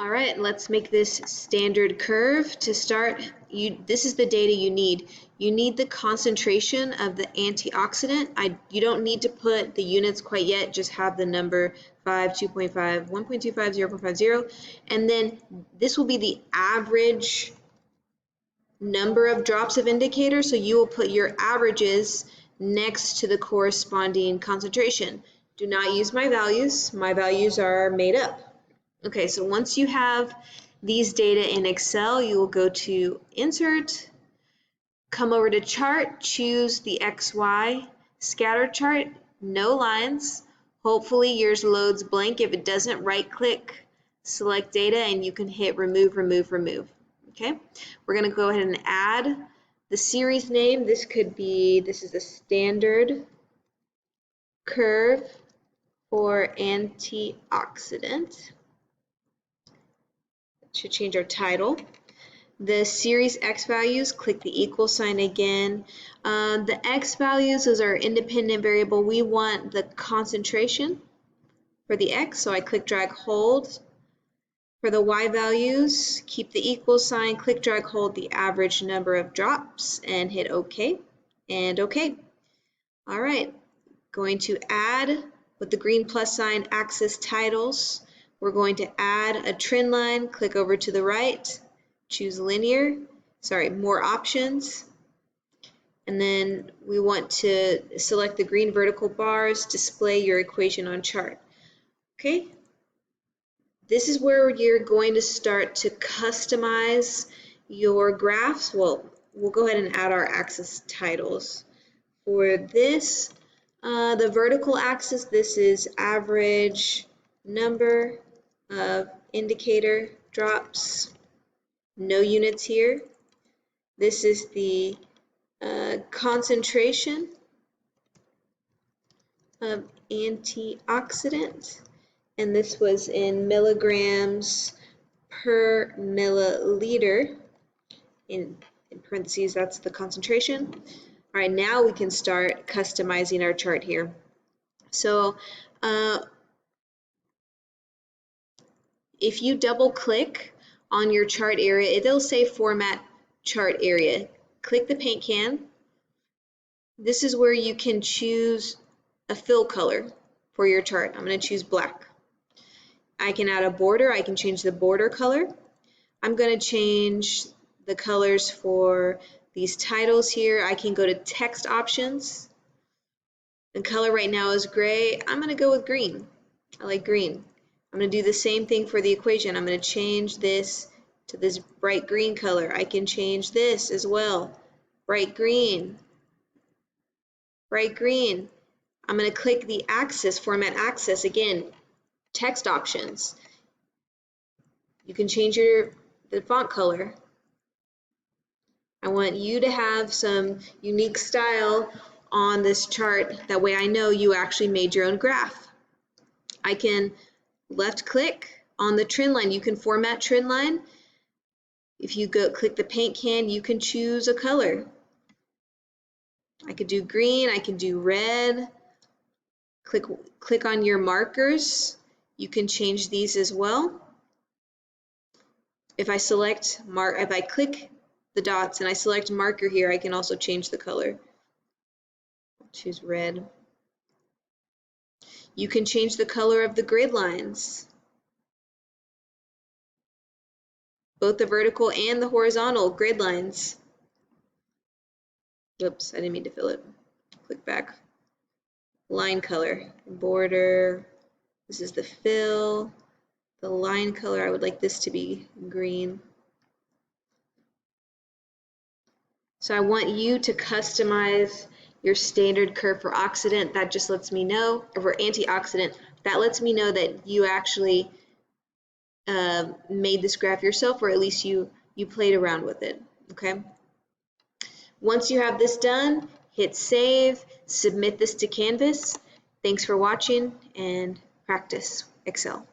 All right, let's make this standard curve. To start, this is the data you need. You need the concentration of the antioxidant. You don't need to put the units quite yet, just have the number 5, 2.5, 1.25, 0.50, and then this will be the average number of drops of indicator, so you will put your averages next to the corresponding concentration. Do not use my values are made up. Okay, so once you have these data in Excel, you will go to Insert, come over to Chart, choose the XY scatter chart, no lines. Hopefully yours loads blank. If it doesn't, right-click, select Data, and you can hit Remove, Remove, Remove. Okay, we're going to go ahead and add the series name. This is the standard curve for antioxidant. Should change our title. The series X values, click the equal sign again. The X values, those are independent variable. We want the concentration for the X, so I click, drag, hold. For the Y values, keep the equal sign, click, drag, hold the average number of drops, and hit OK, and OK. All right, going to add with the green plus sign axis titles. We're going to add a trend line, click over to the right, choose linear, more options, and then we want to select the green vertical bars, display your equation on chart. Okay, this is where you're going to start to customize your graphs. Well, we'll go ahead and add our axis titles. For this, the vertical axis, this is average number of indicator drops, no units here. This is the concentration of antioxidant, and this was in milligrams per milliliter. In parentheses, that's the concentration. All right, now we can start customizing our chart here. So if you double click on your chart area, it'll say Format Chart Area. Click the paint can. This is where you can choose a fill color for your chart. I'm going to choose black. I can add a border. I can change the border color. I'm going to change the colors for these titles here. I can go to text options. The color right now is gray. I'm going to go with green. I like green. I'm going to do the same thing for the equation. I'm going to change this to this bright green color. I can change this as well. Bright green. Bright green. I'm going to click the axis, format axis. Again, text options. You can change the font color. I want you to have some unique style on this chart. That way I know you actually made your own graph. I can left click on the trend line. You can format trend line. If you click the paint can, you can choose a color. I could do green, I can do red. Click on your markers. You can change these as well. If I click the dots and I select marker here, I can also change the color. Choose red. You can change the color of the grid lines, both the vertical and the horizontal grid lines. Oops, I didn't mean to fill it. Click back. Line color, border. This is the fill. The line color, I would like this to be green. So I want you to customize your standard curve for oxidant. That just lets me know, or for antioxidant, that lets me know that you actually made this graph yourself, or at least you played around with it. Okay. Once you have this done, hit save, submit this to Canvas. Thanks for watching, and practice Excel.